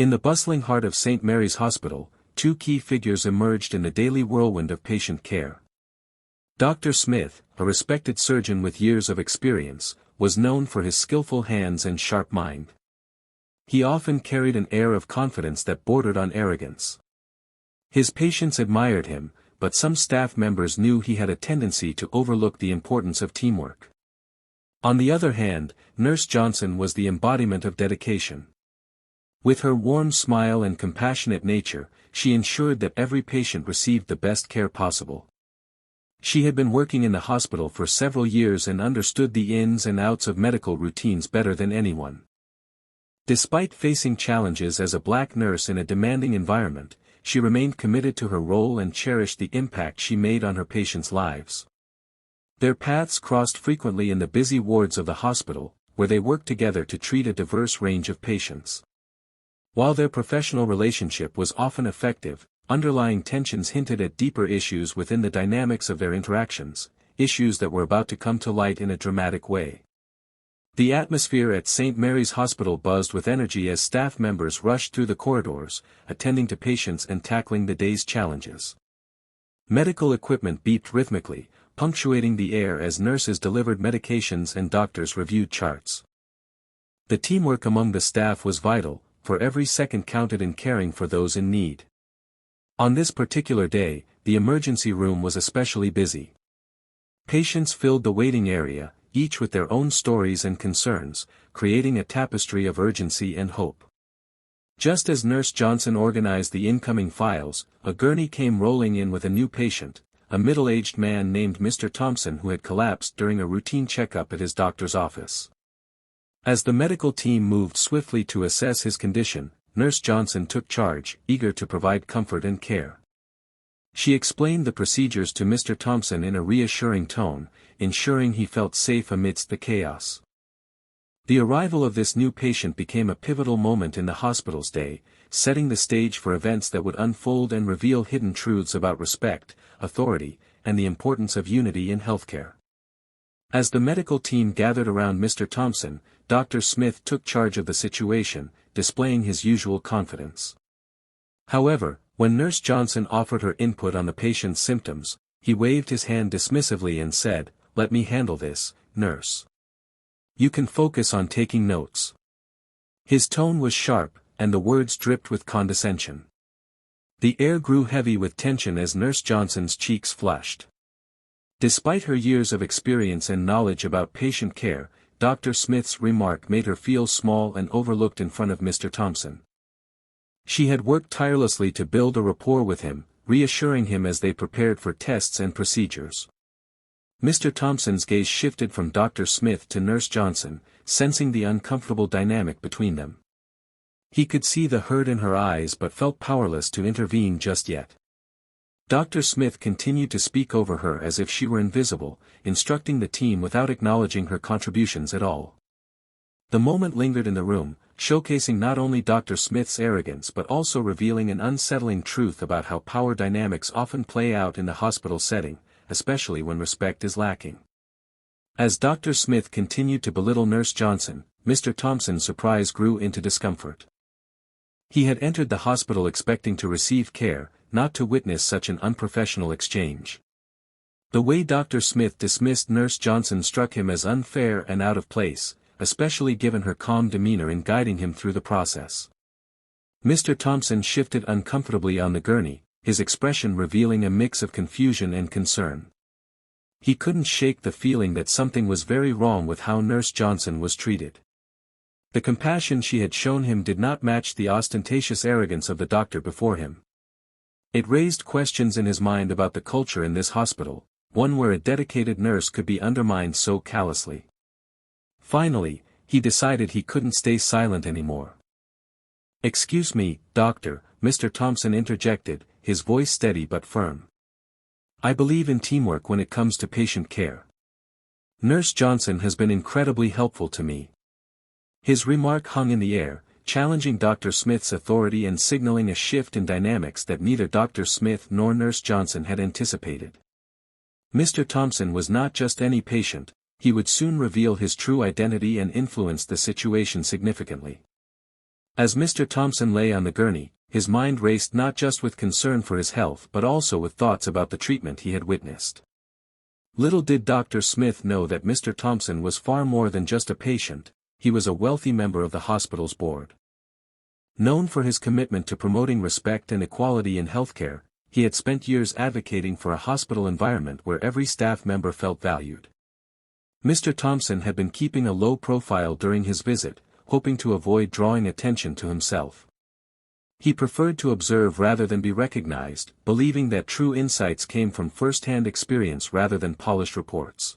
In the bustling heart of St. Mary's Hospital, two key figures emerged in the daily whirlwind of patient care. Dr. Smith, a respected surgeon with years of experience, was known for his skillful hands and sharp mind. He often carried an air of confidence that bordered on arrogance. His patients admired him, but some staff members knew he had a tendency to overlook the importance of teamwork. On the other hand, Nurse Johnson was the embodiment of dedication. With her warm smile and compassionate nature, she ensured that every patient received the best care possible. She had been working in the hospital for several years and understood the ins and outs of medical routines better than anyone. Despite facing challenges as a black nurse in a demanding environment, she remained committed to her role and cherished the impact she made on her patients' lives. Their paths crossed frequently in the busy wards of the hospital, where they worked together to treat a diverse range of patients. While their professional relationship was often effective, underlying tensions hinted at deeper issues within the dynamics of their interactions, issues that were about to come to light in a dramatic way. The atmosphere at St. Mary's Hospital buzzed with energy as staff members rushed through the corridors, attending to patients and tackling the day's challenges. Medical equipment beeped rhythmically, punctuating the air as nurses delivered medications and doctors reviewed charts. The teamwork among the staff was vital, for every second counted in caring for those in need. On this particular day, the emergency room was especially busy. Patients filled the waiting area, each with their own stories and concerns, creating a tapestry of urgency and hope. Just as Nurse Johnson organized the incoming files, a gurney came rolling in with a new patient, a middle-aged man named Mr. Thompson who had collapsed during a routine checkup at his doctor's office. As the medical team moved swiftly to assess his condition, Nurse Johnson took charge, eager to provide comfort and care. She explained the procedures to Mr. Thompson in a reassuring tone, ensuring he felt safe amidst the chaos. The arrival of this new patient became a pivotal moment in the hospital's day, setting the stage for events that would unfold and reveal hidden truths about respect, authority, and the importance of unity in healthcare. As the medical team gathered around Mr. Thompson, Dr. Smith took charge of the situation, displaying his usual confidence. However, when Nurse Johnson offered her input on the patient's symptoms, he waved his hand dismissively and said, "Let me handle this, nurse. You can focus on taking notes." His tone was sharp, and the words dripped with condescension. The air grew heavy with tension as Nurse Johnson's cheeks flushed. Despite her years of experience and knowledge about patient care, Dr. Smith's remark made her feel small and overlooked in front of Mr. Thompson. She had worked tirelessly to build a rapport with him, reassuring him as they prepared for tests and procedures. Mr. Thompson's gaze shifted from Dr. Smith to Nurse Johnson, sensing the uncomfortable dynamic between them. He could see the hurt in her eyes but felt powerless to intervene just yet. Dr. Smith continued to speak over her as if she were invisible, instructing the team without acknowledging her contributions at all. The moment lingered in the room, showcasing not only Dr. Smith's arrogance but also revealing an unsettling truth about how power dynamics often play out in the hospital setting, especially when respect is lacking. As Dr. Smith continued to belittle Nurse Johnson, Mr. Thompson's surprise grew into discomfort. He had entered the hospital expecting to receive care, not to witness such an unprofessional exchange. The way Dr. Smith dismissed Nurse Johnson struck him as unfair and out of place, especially given her calm demeanor in guiding him through the process. Mr. Thompson shifted uncomfortably on the gurney, his expression revealing a mix of confusion and concern. He couldn't shake the feeling that something was very wrong with how Nurse Johnson was treated. The compassion she had shown him did not match the ostentatious arrogance of the doctor before him. It raised questions in his mind about the culture in this hospital, one where a dedicated nurse could be undermined so callously. Finally, he decided he couldn't stay silent anymore. "Excuse me, doctor," Mr. Thompson interjected, his voice steady but firm. "I believe in teamwork when it comes to patient care. Nurse Johnson has been incredibly helpful to me." His remark hung in the air, challenging Dr. Smith's authority and signaling a shift in dynamics that neither Dr. Smith nor Nurse Johnson had anticipated. Mr. Thompson was not just any patient, he would soon reveal his true identity and influence the situation significantly. As Mr. Thompson lay on the gurney, his mind raced not just with concern for his health but also with thoughts about the treatment he had witnessed. Little did Dr. Smith know that Mr. Thompson was far more than just a patient, he was a wealthy member of the hospital's board. Known for his commitment to promoting respect and equality in healthcare, he had spent years advocating for a hospital environment where every staff member felt valued. Mr. Thompson had been keeping a low profile during his visit, hoping to avoid drawing attention to himself. He preferred to observe rather than be recognized, believing that true insights came from first-hand experience rather than polished reports.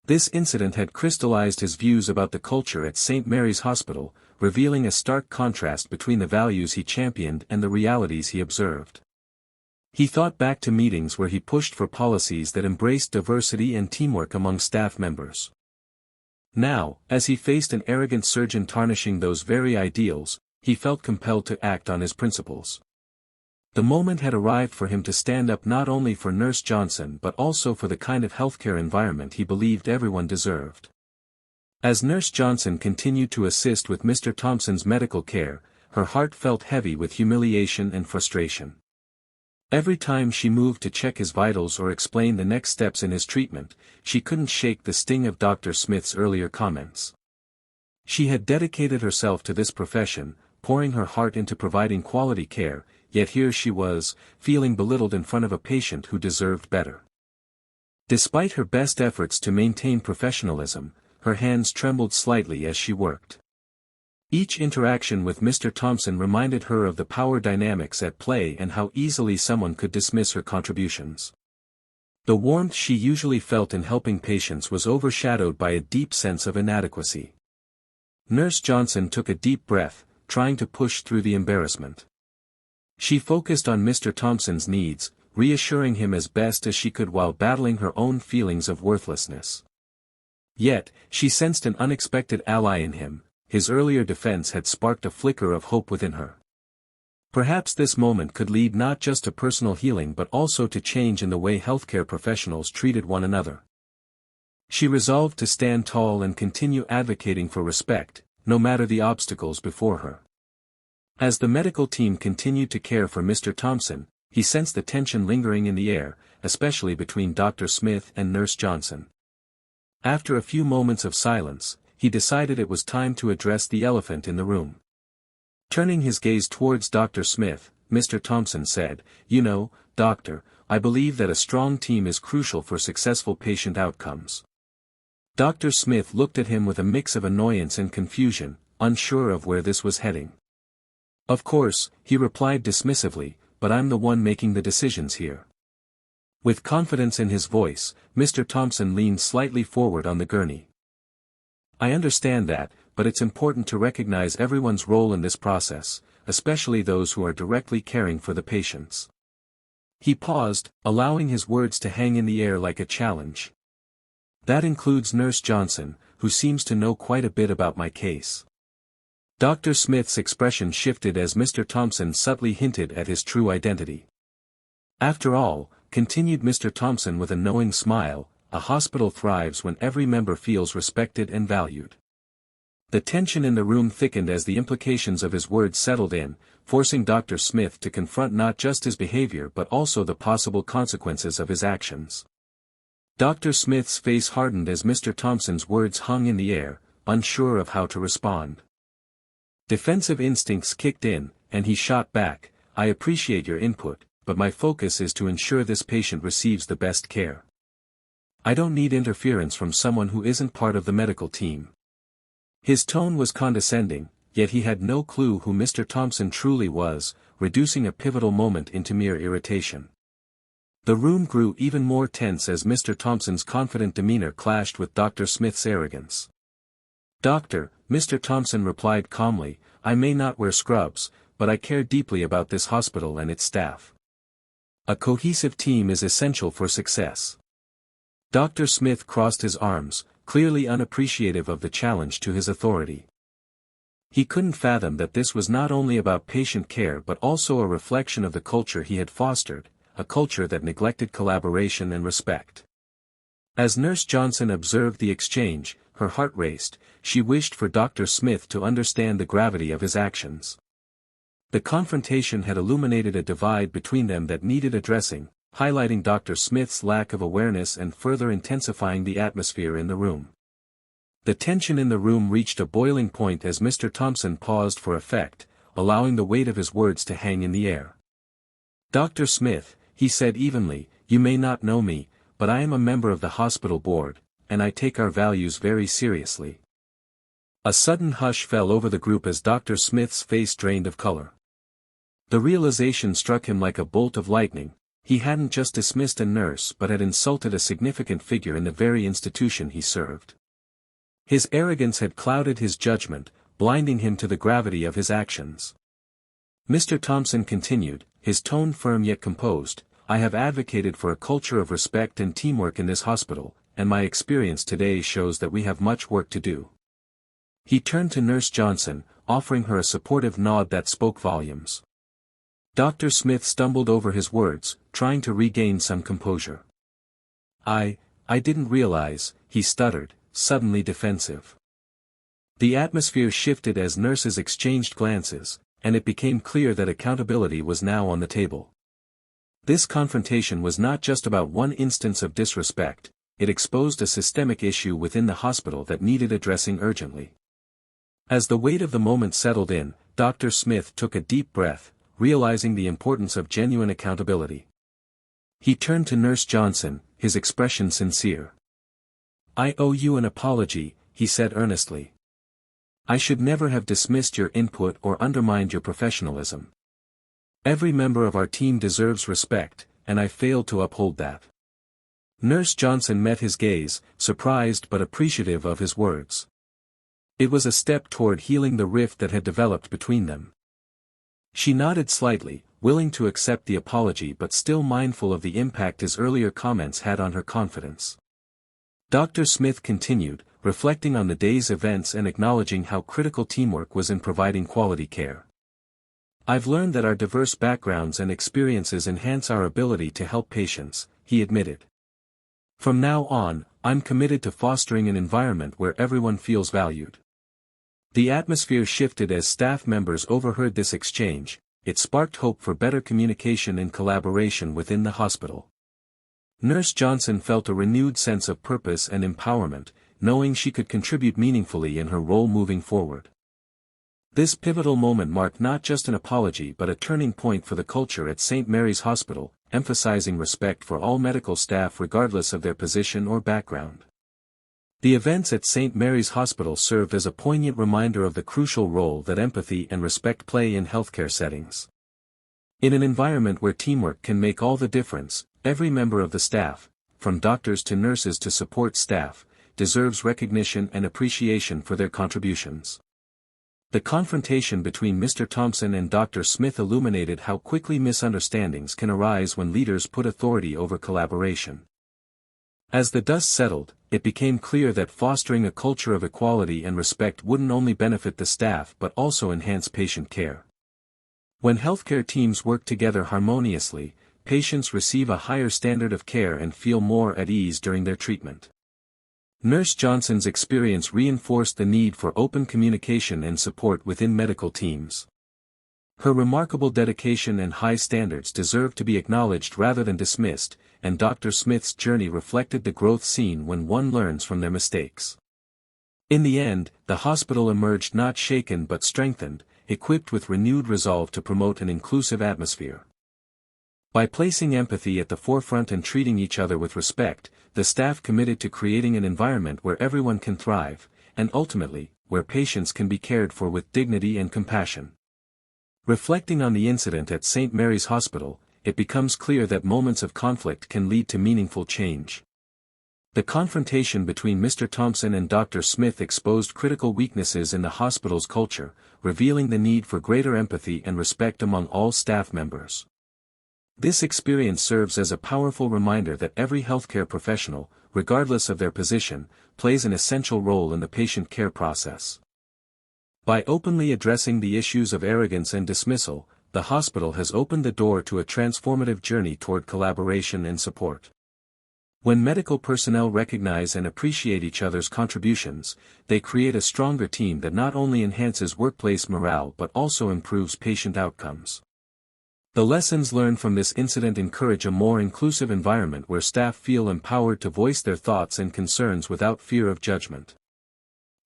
This incident had crystallized his views about the culture at St. Mary's Hospital, revealing a stark contrast between the values he championed and the realities he observed. He thought back to meetings where he pushed for policies that embraced diversity and teamwork among staff members. Now, as he faced an arrogant surgeon tarnishing those very ideals, he felt compelled to act on his principles. The moment had arrived for him to stand up not only for Nurse Johnson but also for the kind of healthcare environment he believed everyone deserved. As Nurse Johnson continued to assist with Mr. Thompson's medical care, her heart felt heavy with humiliation and frustration. Every time she moved to check his vitals or explain the next steps in his treatment, she couldn't shake the sting of Dr. Smith's earlier comments. She had dedicated herself to this profession, pouring her heart into providing quality care, yet here she was, feeling belittled in front of a patient who deserved better. Despite her best efforts to maintain professionalism, her hands trembled slightly as she worked. Each interaction with Mr. Thompson reminded her of the power dynamics at play and how easily someone could dismiss her contributions. The warmth she usually felt in helping patients was overshadowed by a deep sense of inadequacy. Nurse Johnson took a deep breath, trying to push through the embarrassment. She focused on Mr. Thompson's needs, reassuring him as best as she could while battling her own feelings of worthlessness. Yet, she sensed an unexpected ally in him. His earlier defense had sparked a flicker of hope within her. Perhaps this moment could lead not just to personal healing but also to change in the way healthcare professionals treated one another. She resolved to stand tall and continue advocating for respect, no matter the obstacles before her. As the medical team continued to care for Mr. Thompson, he sensed the tension lingering in the air, especially between Dr. Smith and Nurse Johnson. After a few moments of silence, he decided it was time to address the elephant in the room. Turning his gaze towards Dr. Smith, Mr. Thompson said, "You know, Doctor, I believe that a strong team is crucial for successful patient outcomes." Dr. Smith looked at him with a mix of annoyance and confusion, unsure of where this was heading. "Of course," he replied dismissively, "but I'm the one making the decisions here." With confidence in his voice, Mr. Thompson leaned slightly forward on the gurney. "I understand that, but it's important to recognize everyone's role in this process, especially those who are directly caring for the patients." He paused, allowing his words to hang in the air like a challenge. "That includes Nurse Johnson, who seems to know quite a bit about my case." Dr. Smith's expression shifted as Mr. Thompson subtly hinted at his true identity. "After all," continued Mr. Thompson with a knowing smile, "a hospital thrives when every member feels respected and valued." The tension in the room thickened as the implications of his words settled in, forcing Dr. Smith to confront not just his behavior but also the possible consequences of his actions. Dr. Smith's face hardened as Mr. Thompson's words hung in the air, unsure of how to respond. Defensive instincts kicked in, and he shot back, "I appreciate your input, but my focus is to ensure this patient receives the best care. I don't need interference from someone who isn't part of the medical team." His tone was condescending, yet he had no clue who Mr. Thompson truly was, reducing a pivotal moment into mere irritation. The room grew even more tense as Mr. Thompson's confident demeanor clashed with Dr. Smith's arrogance. "Doctor," Mr. Thompson replied calmly, "I may not wear scrubs, but I care deeply about this hospital and its staff. A cohesive team is essential for success." Dr. Smith crossed his arms, clearly unappreciative of the challenge to his authority. He couldn't fathom that this was not only about patient care but also a reflection of the culture he had fostered, a culture that neglected collaboration and respect. As Nurse Johnson observed the exchange, her heart raced. She wished for Dr. Smith to understand the gravity of his actions. The confrontation had illuminated a divide between them that needed addressing, highlighting Dr. Smith's lack of awareness and further intensifying the atmosphere in the room. The tension in the room reached a boiling point as Mr. Thompson paused for effect, allowing the weight of his words to hang in the air. "Dr. Smith," he said evenly, "you may not know me, but I am a member of the hospital board, and I take our values very seriously." A sudden hush fell over the group as Dr. Smith's face drained of color. The realization struck him like a bolt of lightning. He hadn't just dismissed a nurse but had insulted a significant figure in the very institution he served. His arrogance had clouded his judgment, blinding him to the gravity of his actions. Mr. Thompson continued, his tone firm yet composed, "I have advocated for a culture of respect and teamwork in this hospital, and my experience today shows that we have much work to do." He turned to Nurse Johnson, offering her a supportive nod that spoke volumes. Dr. Smith stumbled over his words, trying to regain some composure. I didn't realize," he stuttered, suddenly defensive. The atmosphere shifted as nurses exchanged glances, and it became clear that accountability was now on the table. This confrontation was not just about one instance of disrespect, it exposed a systemic issue within the hospital that needed addressing urgently. As the weight of the moment settled in, Dr. Smith took a deep breath, realizing the importance of genuine accountability. He turned to Nurse Johnson, his expression sincere. "I owe you an apology," he said earnestly. "I should never have dismissed your input or undermined your professionalism. Every member of our team deserves respect, and I failed to uphold that." Nurse Johnson met his gaze, surprised but appreciative of his words. It was a step toward healing the rift that had developed between them. She nodded slightly, willing to accept the apology but still mindful of the impact his earlier comments had on her confidence. Dr. Smith continued, reflecting on the day's events and acknowledging how critical teamwork was in providing quality care. "I've learned that our diverse backgrounds and experiences enhance our ability to help patients," he admitted. "From now on, I'm committed to fostering an environment where everyone feels valued." The atmosphere shifted as staff members overheard this exchange. It sparked hope for better communication and collaboration within the hospital. Nurse Johnson felt a renewed sense of purpose and empowerment, knowing she could contribute meaningfully in her role moving forward. This pivotal moment marked not just an apology but a turning point for the culture at St. Mary's Hospital, emphasizing respect for all medical staff regardless of their position or background. The events at St. Mary's Hospital served as a poignant reminder of the crucial role that empathy and respect play in healthcare settings. In an environment where teamwork can make all the difference, every member of the staff, from doctors to nurses to support staff, deserves recognition and appreciation for their contributions. The confrontation between Mr. Thompson and Dr. Smith illuminated how quickly misunderstandings can arise when leaders put authority over collaboration. As the dust settled, it became clear that fostering a culture of equality and respect wouldn't only benefit the staff but also enhance patient care. When healthcare teams work together harmoniously, patients receive a higher standard of care and feel more at ease during their treatment. Nurse Johnson's experience reinforced the need for open communication and support within medical teams. Her remarkable dedication and high standards deserve to be acknowledged rather than dismissed, and Dr. Smith's journey reflected the growth seen when one learns from their mistakes. In the end, the hospital emerged not shaken but strengthened, equipped with renewed resolve to promote an inclusive atmosphere. By placing empathy at the forefront and treating each other with respect, the staff committed to creating an environment where everyone can thrive, and ultimately, where patients can be cared for with dignity and compassion. Reflecting on the incident at St. Mary's Hospital, it becomes clear that moments of conflict can lead to meaningful change. The confrontation between Mr. Thompson and Dr. Smith exposed critical weaknesses in the hospital's culture, revealing the need for greater empathy and respect among all staff members. This experience serves as a powerful reminder that every healthcare professional, regardless of their position, plays an essential role in the patient care process. By openly addressing the issues of arrogance and dismissal, the hospital has opened the door to a transformative journey toward collaboration and support. When medical personnel recognize and appreciate each other's contributions, they create a stronger team that not only enhances workplace morale but also improves patient outcomes. The lessons learned from this incident encourage a more inclusive environment where staff feel empowered to voice their thoughts and concerns without fear of judgment.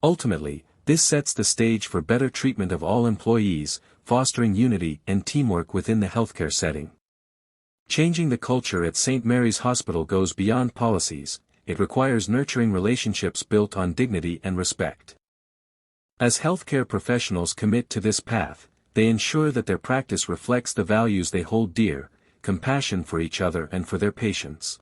Ultimately, this sets the stage for better treatment of all employees, fostering unity and teamwork within the healthcare setting. Changing the culture at St. Mary's Hospital goes beyond policies, it requires nurturing relationships built on dignity and respect. As healthcare professionals commit to this path, they ensure that their practice reflects the values they hold dear: compassion for each other and for their patients.